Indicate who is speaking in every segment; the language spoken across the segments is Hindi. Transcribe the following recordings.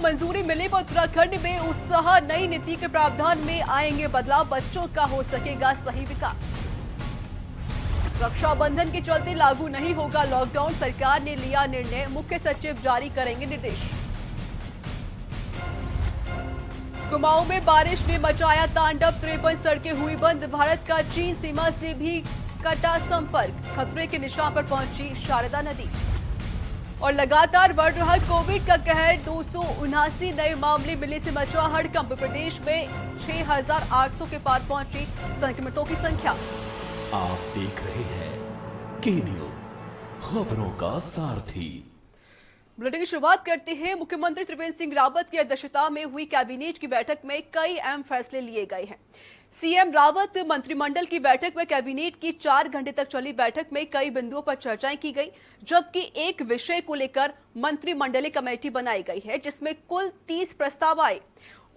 Speaker 1: मंजूरी मिले पर उत्तराखंड में उत्साह, नई नीति के प्रावधान में आएंगे बदलाव, बच्चों का हो सकेगा सही विकास। रक्षाबंधन के चलते लागू नहीं होगा लॉकडाउन, सरकार ने लिया निर्णय, मुख्य सचिव जारी करेंगे निर्देश। कुमाऊं में बारिश ने मचाया तांडव, 53 सड़कें हुई बंद, भारत का चीन सीमा से भी कटा संपर्क, खतरे के निशान पर पहुंची शारदा नदी। और लगातार बढ़ रहा कोविड का कहर, 279 नए मामले मिलने से मचा हड़कंप, प्रदेश में 6,800 के पार पहुंची संक्रमितों की संख्या।
Speaker 2: आप देख रहे हैं के न्यूज, खबरों का सारथी।
Speaker 1: बुलेटिन की शुरुआत करते हैं। मुख्यमंत्री त्रिवेंद्र सिंह रावत की अध्यक्षता में हुई कैबिनेट की बैठक में कई अहम फैसले लिए गए हैं। सीएम रावत मंत्रिमंडल की बैठक में कैबिनेट की 4 घंटे तक चली बैठक में कई बिंदुओं पर चर्चाएं की गई, जबकि एक विषय को लेकर मंत्रिमंडलीय कमेटी बनाई गई है जिसमें कुल 30 प्रस्ताव आए।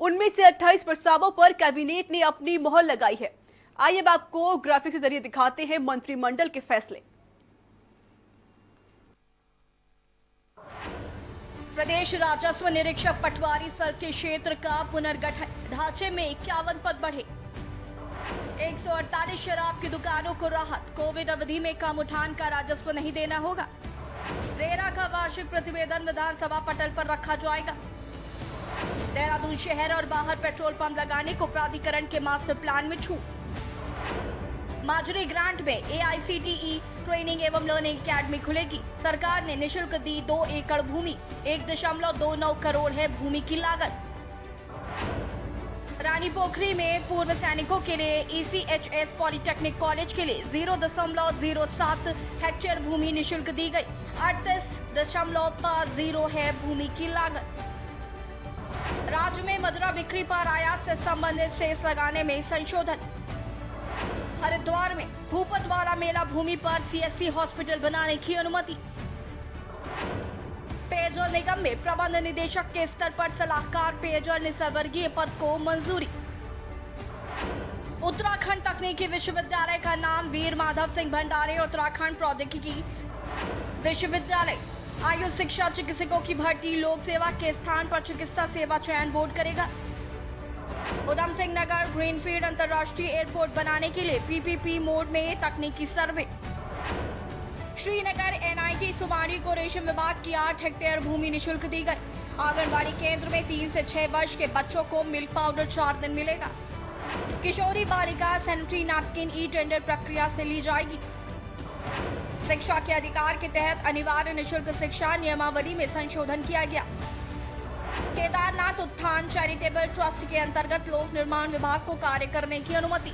Speaker 1: उनमें से 28 प्रस्तावों पर कैबिनेट ने अपनी मोहर लगाई है। आइए अब आपको ग्राफिक्स के जरिए दिखाते हैं मंत्रिमंडल के फैसले।
Speaker 3: प्रदेश राजस्व निरीक्षक पटवारी सर के क्षेत्र का पुनर्गठन, ढांचे में 51 पद बढ़े। 148 शराब की दुकानों को राहत, कोविड अवधि में कम उठान का राजस्व नहीं देना होगा। रेरा का वार्षिक प्रतिवेदन विधानसभा पटल पर रखा जाएगा। देहरादून शहर और बाहर पेट्रोल पंप लगाने को प्राधिकरण के मास्टर प्लान में छूट। माजुरी ग्रांट में AICTE ट्रेनिंग एवं लर्निंग एकेडमी खुलेगी, सरकार ने निशुल्क दी 2 एकड़ भूमि, 1.29 करोड़ है भूमि की लागत। रानी पोखरी में पूर्व सैनिकों के लिए ECHS पॉलिटेक्निक कॉलेज के लिए 0.07 हेक्टेयर भूमि निशुल्क दी गई, 38.50 है भूमि की लागत। राज्य में मदिरा बिक्री पर आयात से संबंधित सेस लगाने में संशोधन। हरिद्वार में भूपत द्वारा मेला भूमि पर CSC हॉस्पिटल बनाने की अनुमति। पेयजल निगम में प्रबंध निदेशक के स्तर पर सलाहकार पेयजल निसर्गीय पद को मंजूरी। उत्तराखंड तकनीकी विश्वविद्यालय का नाम वीर माधव सिंह भंडारे उत्तराखंड प्रौद्योगिकी विश्वविद्यालय। आयु शिक्षा चिकित्सकों की भर्ती लोक सेवा के स्थान पर चिकित्सा सेवा चयन बोर्ड करेगा। उधम सिंह नगर ग्रीनफील्ड अंतर्राष्ट्रीय एयरपोर्ट बनाने के लिए PPP मोड में तकनीकी सर्वे। श्रीनगर NIT सुमाड़ी को रेशम विभाग की 8 हेक्टेयर भूमि निशुल्क दी गई। आंगनबाड़ी केंद्र में 3 से 6 वर्ष के बच्चों को मिल्क पाउडर 4 दिन मिलेगा। किशोरी बालिका सैनिटरी नैपकिन टेंडर प्रक्रिया से ली जाएगी। शिक्षा के अधिकार के तहत अनिवार्य निशुल्क शिक्षा नियमावली में संशोधन किया गया। केदारनाथ उत्थान चैरिटेबल ट्रस्ट के अंतर्गत लोक निर्माण विभाग को कार्य करने की अनुमति।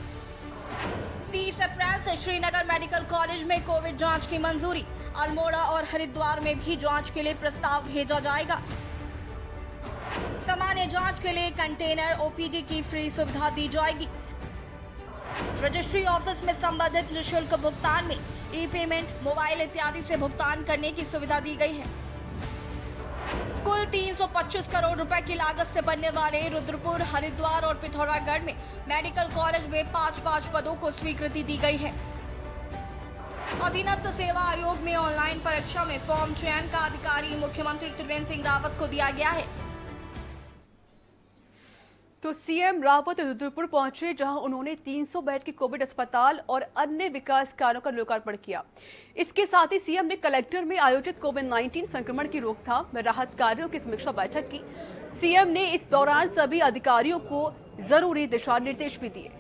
Speaker 3: 30 अप्रैल से श्रीनगर मेडिकल कॉलेज में कोविड जांच की मंजूरी, अल्मोड़ा और हरिद्वार में भी जांच के लिए प्रस्ताव भेजा जाएगा। सामान्य जांच के लिए कंटेनर OPD की फ्री सुविधा दी जाएगी। रजिस्ट्री ऑफिस में संबंधित निःशुल्क भुगतान में ई-पेमेंट, मोबाइल इत्यादि से भुगतान करने की सुविधा दी गई है। कुल 325 करोड़ रुपए की लागत से बनने वाले रुद्रपुर, हरिद्वार और पिथौरागढ़ में मेडिकल कॉलेज में 5-5 पदों को स्वीकृति दी गई है। अधीनस्थ सेवा आयोग में ऑनलाइन परीक्षा में फॉर्म चयन का अधिकारी मुख्यमंत्री त्रिवेंद्र सिंह रावत को दिया गया है।
Speaker 1: तो सीएम रावत रुद्रपुर पहुंचे, जहां उन्होंने 300 बेड के कोविड अस्पताल और अन्य विकास कार्यों का लोकार्पण किया। इसके साथ ही सीएम ने कलेक्टर में आयोजित कोविड-19 संक्रमण की रोकथाम व राहत कार्यों की समीक्षा बैठक की। सीएम ने इस दौरान सभी अधिकारियों को जरूरी दिशा निर्देश भी दिए।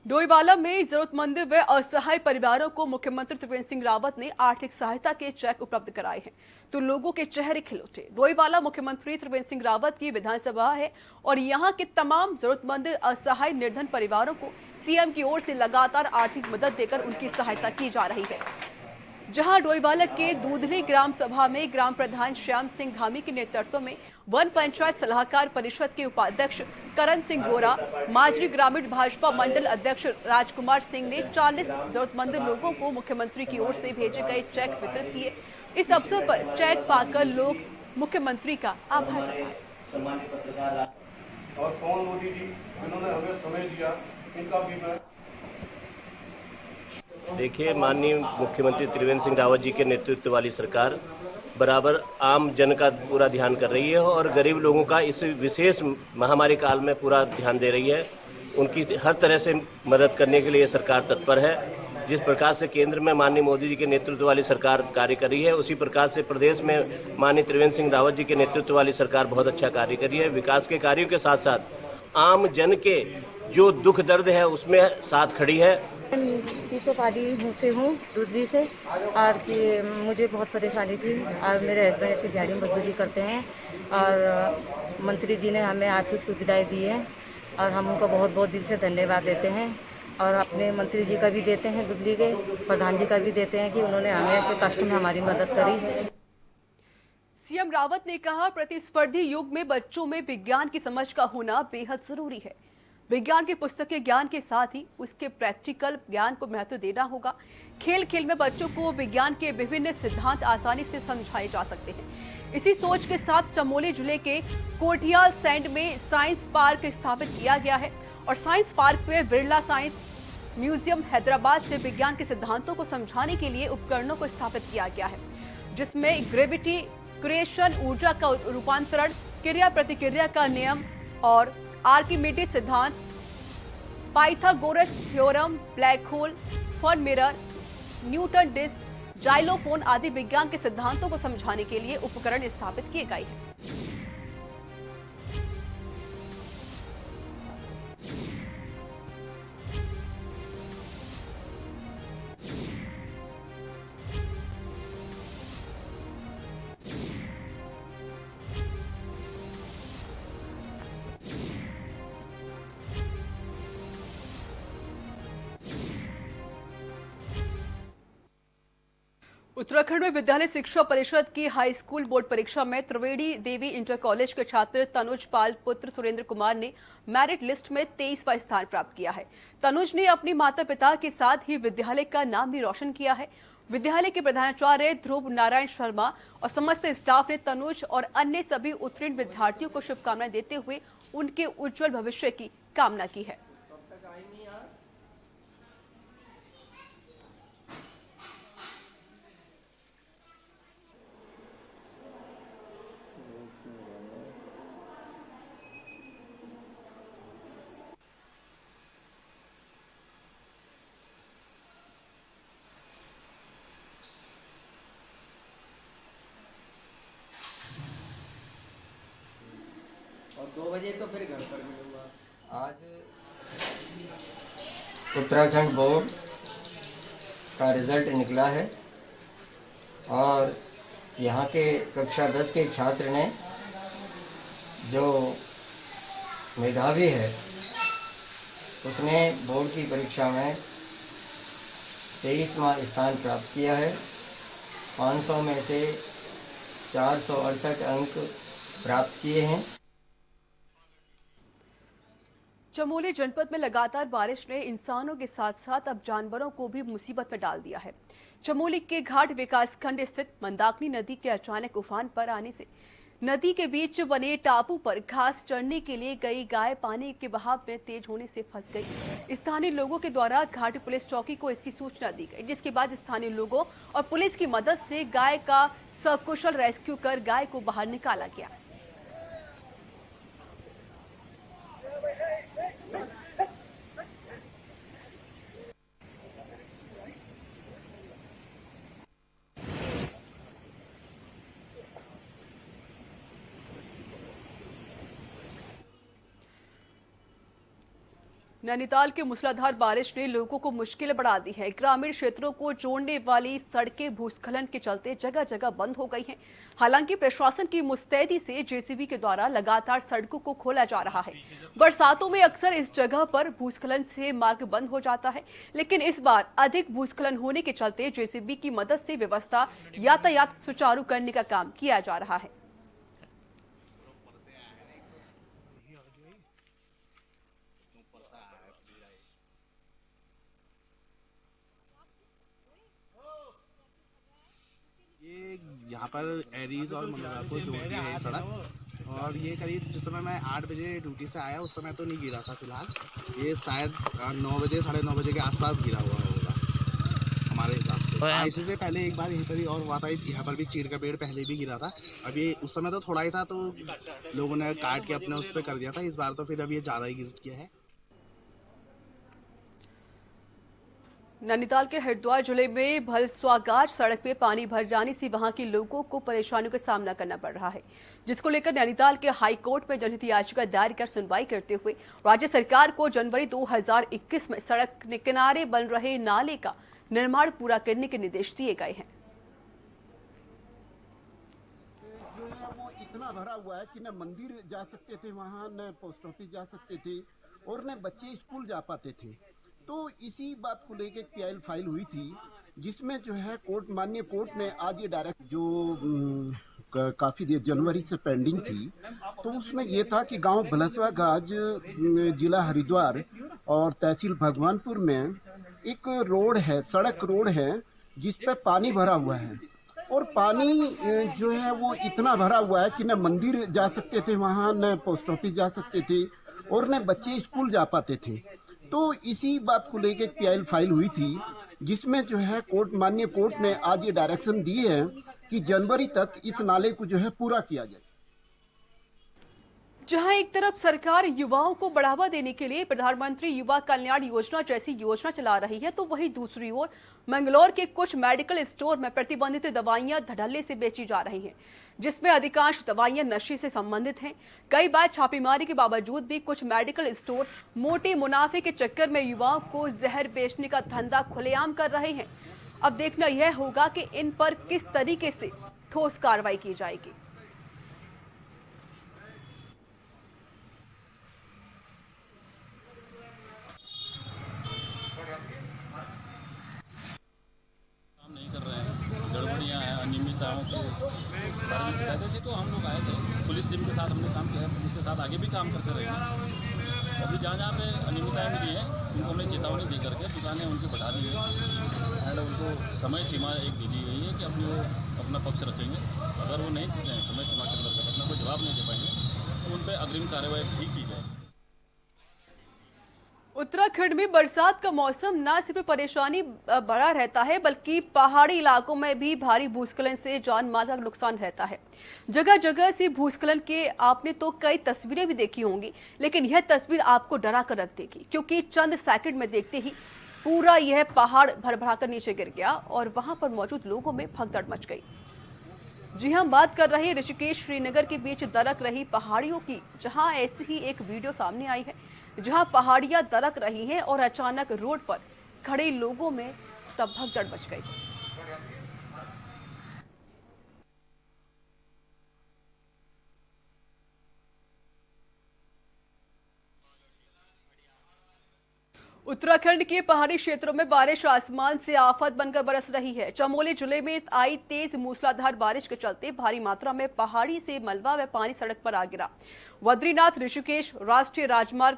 Speaker 1: डोईवाला में जरूरतमंद व असहाय परिवारों को मुख्यमंत्री त्रिवेंद्र सिंह रावत ने आर्थिक सहायता के चेक उपलब्ध कराए हैं, तो लोगों के चेहरे खिल उठे। डोईवाला मुख्यमंत्री त्रिवेंद्र सिंह रावत की विधानसभा है और यहां के तमाम जरूरतमंद असहाय निर्धन परिवारों को सीएम की ओर से लगातार आर्थिक मदद देकर उनकी सहायता की जा रही है। जहां डोईवाला के दूधली ग्राम सभा में ग्राम प्रधान श्याम सिंह धामी के नेतृत्व में वन पंचायत सलाहकार परिषद के उपाध्यक्ष करण सिंह गोरा, माजरी ग्रामीण भाजपा मंडल अध्यक्ष राजकुमार सिंह ने 40 जरूरतमंद लोगों को मुख्यमंत्री की ओर से भेजे गए चेक वितरित किए। इस अवसर पर चेक पाकर लोग मुख्यमंत्री का आभार जताए।
Speaker 4: और पवन मोदी जी जिन्होंने हमें समय दिया, इनका भी मैं।
Speaker 5: देखिए, माननीय मुख्यमंत्री त्रिवेंद्र सिंह रावत जी के नेतृत्व वाली सरकार बराबर आम जन का पूरा ध्यान कर रही है और गरीब लोगों का इस विशेष महामारी काल में पूरा ध्यान दे रही है। उनकी हर तरह से मदद करने के लिए सरकार तत्पर है। जिस प्रकार से केंद्र में माननीय मोदी जी के नेतृत्व वाली सरकार कार्य कर रही है, उसी प्रकार से प्रदेश में माननीय त्रिवेंद्र सिंह रावत जी के नेतृत्व वाली सरकार बहुत अच्छा कार्य कर रही है। विकास के कार्यों के साथ साथ आम जन के जो दुख दर्द है उसमें साथ खड़ी है।
Speaker 6: तीसोपाली से हूँ, दूसरी से, और कि मुझे बहुत परेशानी थी और मेरे हस्बैंड ऐसे दिहाड़ी मजदूरी करते हैं और मंत्री जी ने हमें आर्थिक सुविधाएं दी है और हम उनको बहुत बहुत दिल से धन्यवाद देते हैं और अपने मंत्री जी का भी देते हैं, दिल्ली के प्रधान जी का भी देते हैं कि उन्होंने हमें ऐसे कष्ट में हमारी मदद करी।
Speaker 1: सीएम रावत ने कहा, प्रतिस्पर्धी युग में बच्चों में विज्ञान की समझ का होना बेहद जरूरी है। विज्ञान के पुस्तकीय ज्ञान के साथ ही उसके प्रैक्टिकल ज्ञान को महत्व देना होगा। खेल खेल में बच्चों को विज्ञान के विभिन्न सिद्धांत आसानी से समझाए जा सकते हैं। इसी सोच के साथ चमोली जिले के कोठियाल सैंड में साइंस पार्क स्थापित किया गया है और साइंस पार्क में बिरला साइंस म्यूजियम हैदराबाद से विज्ञान के सिद्धांतों को समझाने के लिए उपकरणों को स्थापित किया गया है, जिसमें ग्रेविटी, क्रिएशन, ऊर्जा का रूपांतरण, क्रिया प्रतिक्रिया का नियम और आर्किमिडीज सिद्धांत, Pythagoras theorem, black hole, fun mirror, Newton disc, xylophone आदि विज्ञान के सिद्धांतों को समझाने के लिए उपकरण स्थापित किए गए हैं। उत्तराखंड में विद्यालय शिक्षा परिषद की हाई स्कूल बोर्ड परीक्षा में त्रिवेणी देवी इंटर कॉलेज के छात्र तनुज पाल पुत्र सुरेंद्र कुमार ने मेरिट लिस्ट में 23वां स्थान प्राप्त किया है। तनुज ने अपने माता पिता के साथ ही विद्यालय का नाम भी रोशन किया है। विद्यालय के प्रधानाचार्य ध्रुव नारायण शर्मा और समस्त स्टाफ ने तनुज और अन्य सभी उत्तीर्ण विद्यार्थियों को शुभकामनाएं देते हुए उनके उज्जवल भविष्य की कामना की है।
Speaker 7: और 2 बजे तो फिर घर पर मिलूंगा। आज उत्तराखंड बोर्ड का रिजल्ट निकला है और यहाँ के कक्षा 10 के छात्र ने जो मेधावी है उसने बोर्ड की परीक्षा में 23वां स्थान प्राप्त किया है। 500 में से 468 अंक प्राप्त किए हैं।
Speaker 1: चमोली जनपद में लगातार बारिश ने इंसानों के साथ साथ अब जानवरों को भी मुसीबत में डाल दिया है। चमोली के घाट विकासखंड स्थित मंदाकिनी नदी के अचानक उफान पर आने से नदी के बीच बने टापू पर घास चरने के लिए गई गाय पानी के बहाव में तेज होने से फंस गई। स्थानीय लोगों के द्वारा घाटी पुलिस चौकी को इसकी सूचना दी गई, जिसके बाद स्थानीय लोगों और पुलिस की मदद से गाय का सकुशल रेस्क्यू कर गाय को बाहर निकाला गया। नैनीताल के मूसलाधार बारिश ने लोगों को मुश्किल बढ़ा दी है। ग्रामीण क्षेत्रों को जोड़ने वाली सड़कें भूस्खलन के चलते जगह जगह बंद हो गई हैं। हालांकि प्रशासन की मुस्तैदी से जेसीबी के द्वारा लगातार सड़कों को खोला जा रहा है। बरसातों में अक्सर इस जगह पर भूस्खलन से मार्ग बंद हो जाता है, लेकिन इस बार अधिक भूस्खलन होने के चलते जेसीबी की मदद से व्यवस्था यातायात सुचारू करने का काम किया जा रहा है।
Speaker 8: ये यहाँ पर एरीज और मंगला को जोड़ती है ये सड़क, और ये करीब जिस समय मैं 8 बजे ड्यूटी से आया उस समय तो नहीं गिरा था फिलहाल, ये शायद 9 बजे 9:30 बजे के आसपास गिरा हुआ होगा हमारे हिसाब से। इसी से पहले एक बार यहीं पर ही और हुआ था, यहाँ पर भी चीड़ का पेड़ पहले भी गिरा था। अब ये उस समय तो थोड़ा ही था तो लोगों ने काट के अपने उससे कर दिया था, इस बार तो फिर अब ये ज़्यादा ही गिर गया है।
Speaker 1: नैनीताल के हरिद्वार जिले में भलस्वागाज सड़क पे पानी भर जाने से वहां के लोगों को परेशानियों का सामना करना पड़ रहा है, जिसको लेकर नैनीताल के हाई कोर्ट में जनहित याचिका दायर कर सुनवाई करते हुए राज्य सरकार को जनवरी 2021 में सड़क के किनारे बन रहे नाले का निर्माण पूरा करने के निर्देश दिए गए हैं।
Speaker 9: जो है वो इतना भरा हुआ है कि न मंदिर जा सकते थे वहाँ, न पोस्ट ऑफिस जा सकते थे और न बच्चे स्कूल जा पाते थे। तो इसी बात को लेके पीआईएल फाइल हुई थी, जिसमें जो है माननीय कोर्ट ने आज ये डायरेक्ट जो काफ़ी देर जनवरी से पेंडिंग थी, तो उसमें ये था कि गांव भलस्वागाज जिला हरिद्वार और तहसील भगवानपुर में एक रोड है, सड़क रोड है, जिस पे पानी भरा हुआ है और पानी जो है वो इतना भरा हुआ है कि न मंदिर जा सकते थे वहाँ, न पोस्ट ऑफिस जा सकते थे और न बच्चे स्कूल जा पाते थे। तो इसी बात को लेके पीआईएल फाइल हुई थी, जिसमें जो है माननीय कोर्ट ने आज ये डायरेक्शन दी है कि जनवरी तक इस नाले को जो है पूरा किया जाए।
Speaker 1: जहां एक तरफ सरकार युवाओं को बढ़ावा देने के लिए प्रधानमंत्री युवा कल्याण योजना जैसी योजना चला रही है, तो वहीं दूसरी ओर मंगलौर के कुछ मेडिकल स्टोर में प्रतिबंधित दवाइयां धड़ल्ले से बेची जा रही हैं, जिसमें अधिकांश दवाइयां नशे से संबंधित हैं। कई बार छापेमारी के बावजूद भी कुछ मेडिकल स्टोर मोटे मुनाफे के चक्कर में युवाओं को जहर बेचने का धंधा खुलेआम कर रहे हैं। अब देखना यह होगा कि इन पर किस तरीके से ठोस कार्रवाई की जाएगी।
Speaker 10: गड़बड़ियाँ हैं, अनियमितताओं के बारे में शिकायतें थी, तो हम लोग आए थे। पुलिस टीम के साथ हमने काम किया है, पुलिस के साथ आगे भी काम करते रहे हैं। अभी जहाँ पे अनियमितताएँ मिली हैं उनको हमने चेतावनी दे करके दुकानें उनकी बढ़ा दी है एंड उनको समय सीमा एक दे दी गई है कि अपनी वो अपना पक्ष रखेंगे। अगर वो नहीं समय सीमा के अंदर अपना कोई जवाब नहीं दे पाएंगे तो उन पर अग्रिम कार्रवाई भी की जाएगी।
Speaker 1: उत्तराखंड में बरसात का मौसम न सिर्फ परेशानी बढ़ा रहता है, बल्कि पहाड़ी इलाकों में भी भारी भूस्खलन से जान माल का नुकसान रहता है। जगह जगह से भूस्खलन के आपने तो कई तस्वीरें भी देखी होंगी, लेकिन यह तस्वीर आपको डरा कर रख देगी, क्योंकि चंद सेकंड में देखते ही पूरा यह पहाड़ भर भराकर नीचे गिर गया और वहां पर मौजूद लोगों में भगदड़ मच गई। जी हम बात कर रहे हैं ऋषिकेश श्रीनगर के बीच दरक रही पहाड़ियों की, जहां ऐसी ही एक वीडियो सामने आई है, जहां पहाड़ियां दरक रही हैं और अचानक रोड पर खड़े लोगों में तब भगदड़ मच गई। उत्तराखंड के पहाड़ी क्षेत्रों में बारिश आसमान से आफत बनकर बरस रही है। चमोली जिले में आई तेज मूसलाधार बारिश के चलते भारी मात्रा में पहाड़ी से मलबा व पानी सड़क पर आ गिरा। बद्रीनाथ ऋषिकेश राष्ट्रीय राजमार्ग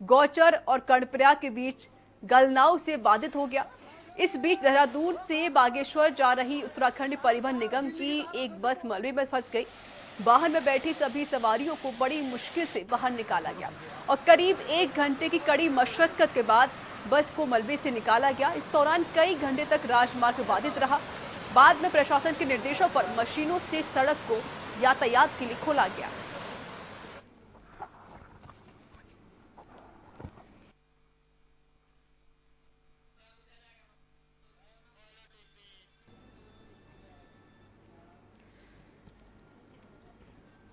Speaker 1: गौचर और कर्णप्रयाग के बीच गलनाव से बाधित हो गया। इस बीच देहरादून से बागेश्वर जा रही उत्तराखंड परिवहन निगम की एक बस मलबे में फंस गई। वाहन में बैठी सभी सवारियों को बड़ी मुश्किल से बाहर निकाला गया और करीब 1 घंटे की कड़ी मशक्कत के बाद बस को मलबे से निकाला गया। इस दौरान कई घंटे तक राजमार्ग बाधित रहा। बाद में प्रशासन के निर्देशों पर मशीनों से सड़क को यातायात के लिए खोला गया।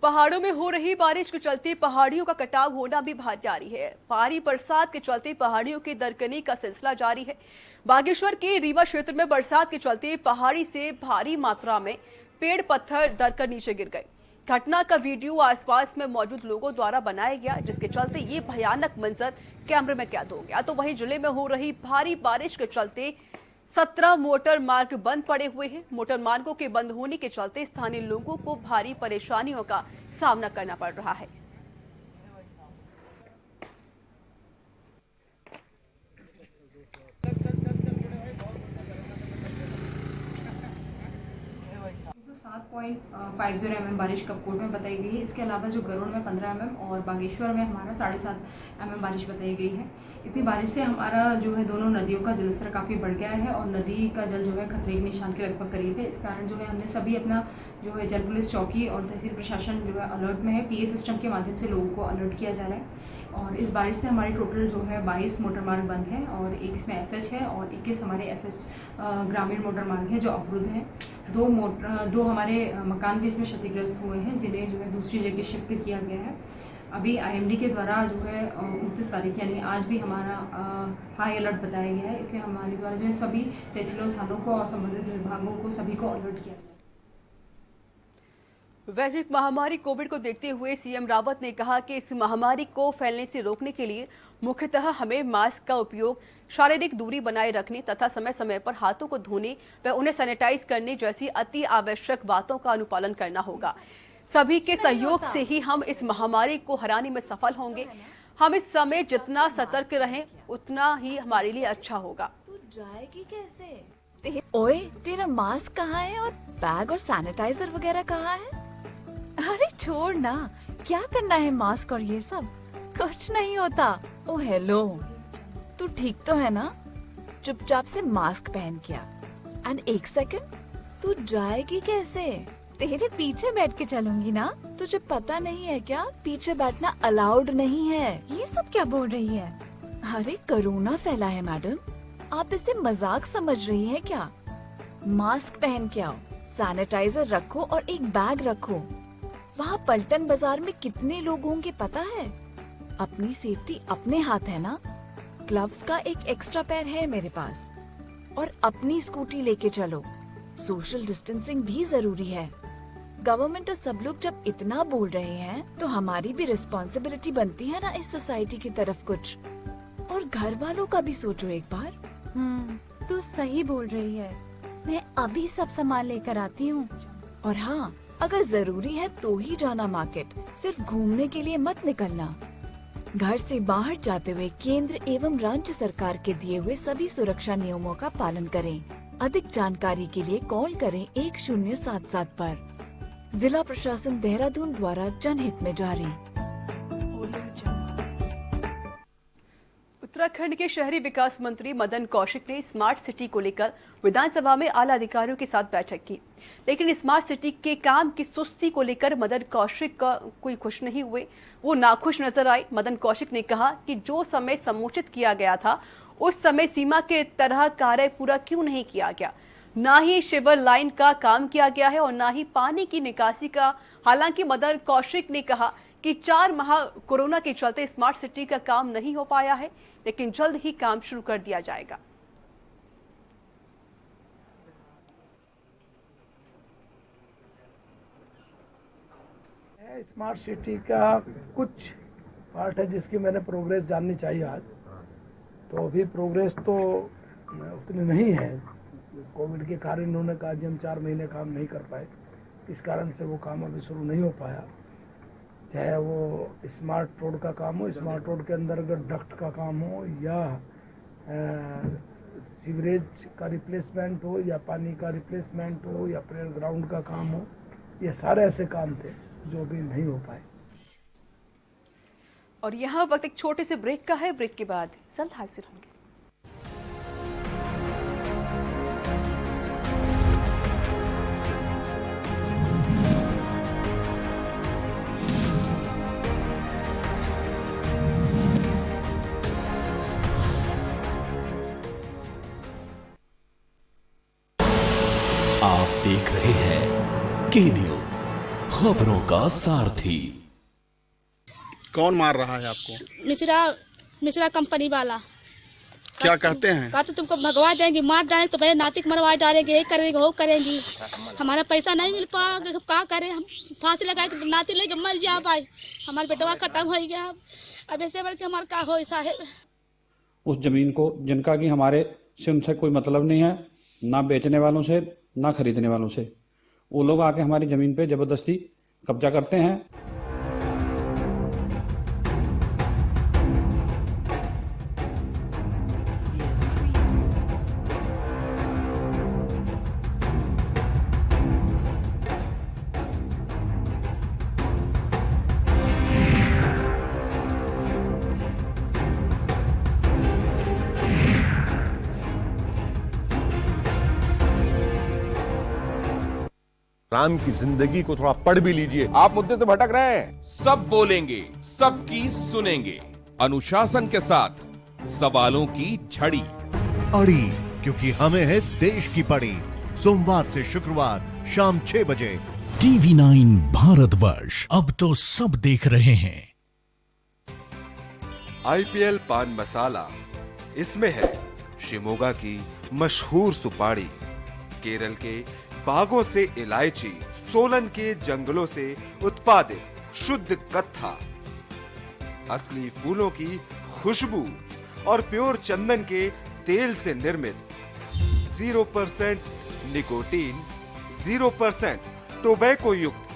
Speaker 1: पहाड़ों में हो रही बारिश के चलते पहाड़ियों का कटाव होना भी जारी है। भारी बरसात के चलते पहाड़ियों की दरकनी का सिलसिला जारी है। बागेश्वर के रीवा क्षेत्र में बरसात के चलते पहाड़ी से भारी मात्रा में पेड़ पत्थर दरकर नीचे गिर गए। घटना का वीडियो आसपास में मौजूद लोगों द्वारा बनाया गया, जिसके चलते ये भयानक मंजर कैमरे में कैद हो गया। तो वहीं जिले में हो रही भारी बारिश के चलते 17 मोटर मार्ग बंद पड़े हुए हैं। मोटर मार्गों के बंद होने के चलते स्थानीय लोगों को भारी परेशानियों का सामना करना पड़ रहा है।
Speaker 11: 0.50 mm बारिश कपकोट में बताई गई है। इसके अलावा जो गरुड़ में 15 mm और बागेश्वर में हमारा 7.5 mm बारिश बताई गई है। इतनी बारिश से हमारा जो है दोनों नदियों का जलस्तर काफ़ी बढ़ गया है और नदी का जल जो है खतरे के निशान के लगभग करीब है। इस कारण जो है हमने सभी अपना जो है जल पुलिस चौकी और तहसील प्रशासन जो है अलर्ट में है। PA सिस्टम के माध्यम से लोगों को अलर्ट किया जा रहा है और इस बारिश से हमारी टोटल जो है 22 मोटर मार्ग बंद है और एक इसमें SH है और 21 हमारे SH ग्रामीण मोटर मार्ग है जो अवरुद्ध हैं। दो हमारे मकान भी इसमें क्षतिग्रस्त हुए हैं जिन्हें जो है दूसरी जगह शिफ्ट किया गया है। अभी IMD के द्वारा जो है 29 तारीख यानी आज भी हमारा हाई अलर्ट बताया गया है, इसलिए हमारे द्वारा जो है सभी तहसीलों थानों को और संबंधित विभागों को सभी को अलर्ट किया गया है।
Speaker 1: वैश्विक महामारी कोविड को देखते हुए CM रावत ने कहा कि इस महामारी को फैलने से रोकने के लिए मुख्यतः हमें मास्क का उपयोग, शारीरिक दूरी बनाए रखने तथा समय समय पर हाथों को धोने व उन्हें सैनिटाइज करने जैसी अति आवश्यक बातों का अनुपालन करना होगा। सभी के सहयोग से ही हम इस महामारी को हराने में सफल होंगे। हम इस समय जितना सतर्क रहें उतना ही हमारे लिए अच्छा होगा।
Speaker 12: तू जाएगी कैसे? ओए, तेरा मास्क कहाँ है और बैग और सैनिटाइजर वगैरह कहाँ है? अरे छोड़ ना, क्या करना है मास्क और ये सब? कुछ नहीं होता। ओ हेलो, तू ठीक तो है ना? चुपचाप से मास्क पहन क्या। एंड एक सेकंड, तू जाएगी कैसे? तेरे पीछे बैठ के चलूंगी ना। तुझे पता नहीं है क्या, पीछे बैठना अलाउड नहीं है। ये सब क्या बोल रही है? अरे कोरोना फैला है मैडम, आप इसे मजाक समझ रही हैं क्या? मास्क पहन के आओ, सैनिटाइजर रखो और एक बैग रखो। वहाँ पलटन बाजार में कितने लोग होंगे पता है? अपनी सेफ्टी अपने हाथ है ना। ग्लव्स का एक एक्स्ट्रा पेयर है मेरे पास और अपनी स्कूटी लेके चलो। सोशल डिस्टेंसिंग भी जरूरी है। गवर्नमेंट और सब लोग जब इतना बोल रहे हैं तो हमारी भी रिस्पॉन्सिबिलिटी बनती है ना इस सोसाइटी की तरफ कुछ। और घर वालों का भी सोचो एक बार।
Speaker 13: तू सही बोल रही है। मैं अभी सब सामान लेकर आती हूँ।
Speaker 12: और हाँ, अगर जरूरी है तो ही जाना मार्केट, सिर्फ घूमने के लिए मत निकलना। घर से बाहर जाते हुए केंद्र एवं राज्य सरकार के दिए हुए सभी सुरक्षा नियमों का पालन करें। अधिक जानकारी के लिए कॉल करें 1077 पर। जिला प्रशासन देहरादून द्वारा जनहित में जारी।
Speaker 1: उत्तराखंड के शहरी विकास मंत्री मदन कौशिक ने स्मार्ट सिटी को लेकर विधानसभा में आला अधिकारियों के साथ बैठक की, लेकिन स्मार्ट सिटी के काम की सुस्ती को लेकर मदन कौशिक का कोई खुश नहीं हुए। वो नाखुश नजर आए। मदन कौशिक ने कहा कि जो समय समुचित किया गया था उस समय सीमा के तरह कार्य पूरा क्यों नहीं किया गया। ना ही शिवर लाइन का काम किया गया है और ना ही पानी की निकासी का। हालांकि मदन कौशिक ने कहा कि 4 माह कोरोना के चलते स्मार्ट सिटी का काम नहीं हो पाया है, लेकिन जल्द ही काम शुरू कर दिया जाएगा।
Speaker 14: स्मार्ट सिटी का कुछ पार्ट है जिसकी मैंने प्रोग्रेस जाननी चाहिए आज। तो अभी प्रोग्रेस तो उतनी नहीं है। कोविड के कारण उन्होंने कहा कि हम 4 महीने काम नहीं कर पाए, इस कारण से वो काम अभी शुरू नहीं हो पाया। चाहे वो स्मार्ट रोड का काम हो, स्मार्ट रोड के अंदर अगर डक्ट का काम हो या सीवरेज का रिप्लेसमेंट हो या पानी का रिप्लेसमेंट हो या प्रेयर ग्राउंड का काम हो, ये सारे ऐसे काम थे जो भी नहीं हो पाए।
Speaker 1: और यहाँ वक्त एक छोटे से ब्रेक का है। ब्रेक के बाद जल्द हाजिर होंगे।
Speaker 2: आप देख रहे हैं के न्यूज, खबरों का सारथी।
Speaker 15: कौन मार रहा है आपको?
Speaker 16: मिश्रा कंपनी वाला।
Speaker 15: क्या कहते हैं?
Speaker 16: कहते तुमको भगवा देंगे, मार डालेंगे तो पहले नातिक मरवा डालेंगे, ये करेंगे वो करेंगी। हमारा पैसा नहीं मिल पाएगा, क्या करें हम? फांसी लगा के नाती लेके मर जा पाए। हमारे बेटवा खत्म हो गया। अब ऐसे बढ़ के हमारा क्या हो साहेब।
Speaker 17: उस जमीन को जिनका कि हमारे से उनसे कोई मतलब नहीं है, ना बेचने वालों से ना खरीदने वालों से। वो लोग आके हमारी जमीन पे जबरदस्ती कब्जा करते हैं।
Speaker 18: राम की जिंदगी को थोड़ा पढ़ भी लीजिए।
Speaker 19: आप मुद्दे से भटक रहे हैं। सब बोलेंगे, सबकी सुनेंगे, अनुशासन के साथ सवालों की झड़ी
Speaker 20: अड़ी, क्योंकि हमें है देश की पड़ी। सोमवार से शुक्रवार शाम 6 बजे
Speaker 21: TV9 भारतवर्ष, अब तो सब देख रहे हैं।
Speaker 22: IPL पान मसाला, इसमें है शिमोगा की मशहूर सुपारी, केरल के बागों से इलायची, सोलन के जंगलों से उत्पादित शुद्ध कत्था, असली फूलों की खुशबू और प्योर चंदन के तेल से निर्मित 0% निकोटीन, 0% टोबैको युक्त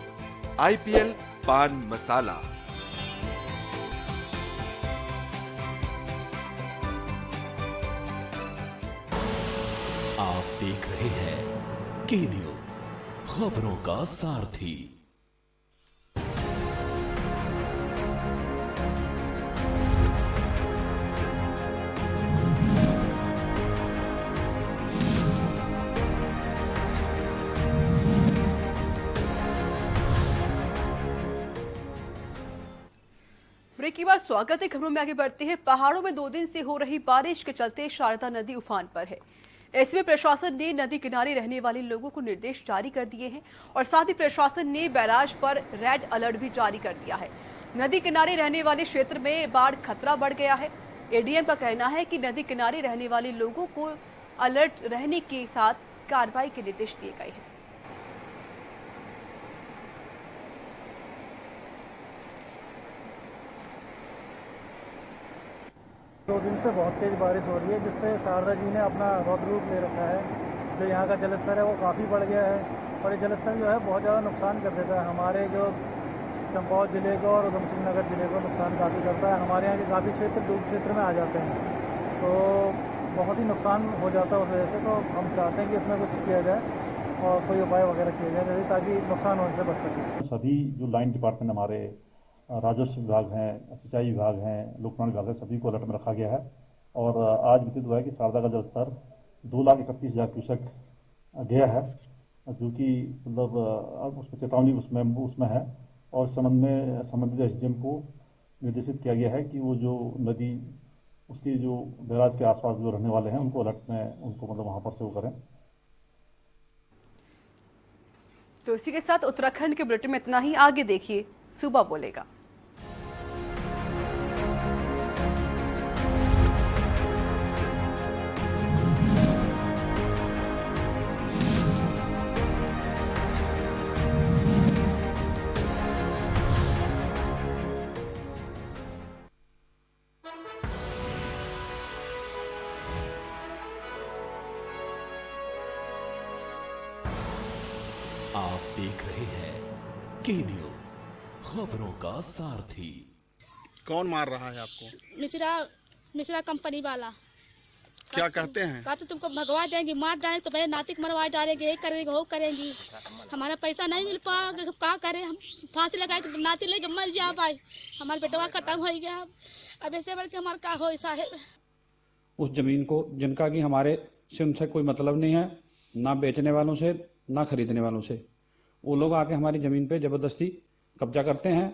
Speaker 22: IPL पान मसाला।
Speaker 2: आप देख रहे हैं के न्यूज, खबरों का सारथी।
Speaker 1: ब्रेक के बाद स्वागत है। खबरों में आगे बढ़ते हैं। पहाड़ों में 2 दिन से हो रही बारिश के चलते शारदा नदी उफान पर है। ऐसे में प्रशासन ने नदी किनारे रहने वाले लोगों को निर्देश जारी कर दिए हैं और साथ ही प्रशासन ने बैराज पर रेड अलर्ट भी जारी कर दिया है। नदी किनारे रहने वाले क्षेत्र में बाढ़ खतरा बढ़ गया है। एडीएम का कहना है कि नदी किनारे रहने वाले लोगों को अलर्ट रहने के साथ कार्रवाई के निर्देश दिए गए हैं।
Speaker 23: दो दिन से बहुत तेज बारिश हो रही है, जिससे शारदा जी ने अपना रौद्र रूप ले रखा है। जो यहाँ का जलस्तर है वो काफ़ी बढ़ गया है और ये जलस्तर जो है बहुत ज़्यादा नुकसान कर देता है। हमारे जो चंपावत जिले को और उधमसिंह नगर जिले को नुकसान काफ़ी करता है। हमारे यहाँ के काफ़ी क्षेत्र डूब क्षेत्र में आ जाते हैं, तो बहुत ही नुकसान हो जाता है उस वजह से। तो हम चाहते हैं कि इसमें कुछ किया जाए और कोई उपाय वगैरह किए जाए ताकि नुकसान होने से बच सके।
Speaker 24: सभी जो लाइन डिपार्टमेंट हमारे राजस्व विभाग हैं, सिंचाई विभाग हैं, लोक निर्माण विभाग है, सभी को अलर्ट में रखा गया है। और आज व्यतीत हुआ है कि शारदा का जलस्तर 2,31,000 क्यूसेक गया है, जो कि मतलब अब उस पर चेतावनी उसमें है। और संबंधित SDM को निर्देशित किया गया है कि वो जो नदी उसके जो बैराज के आसपास जो रहने वाले हैं उनको अलर्ट में उनको मतलब वहाँ पर से वो करें।
Speaker 1: तो इसी के साथ उत्तराखंड के बुलेटिन में इतना ही। आगे देखिए सूबा बोलेगा।
Speaker 2: आप देख रहे हैं के न्यूज, खबरों का सारथी।
Speaker 15: कौन मार रहा है आपको?
Speaker 16: मिश्रा कंपनी वाला।
Speaker 15: क्या कहते हैं?
Speaker 16: कहते तुमको भगवा देंगे, मार डालेंगे, तो पहले नातिक मरवा डालेंगे, ये करेंगे वो करेंगी। हमारा पैसा नहीं मिल पाएगा, क्या करें हम? फांसी लगा के नाती लेके मर जा पाए। हमारे बेटवा खत्म हो गया। अब ऐसे बढ़ के हमारा क्या हो साहेब।
Speaker 17: उस जमीन को जिनका कि हमारे से उनसे कोई मतलब नहीं है, ना बेचने वालों से ना खरीदने वालों से, वो लोग आके हमारी जमीन पे जबरदस्ती कब्जा करते हैं।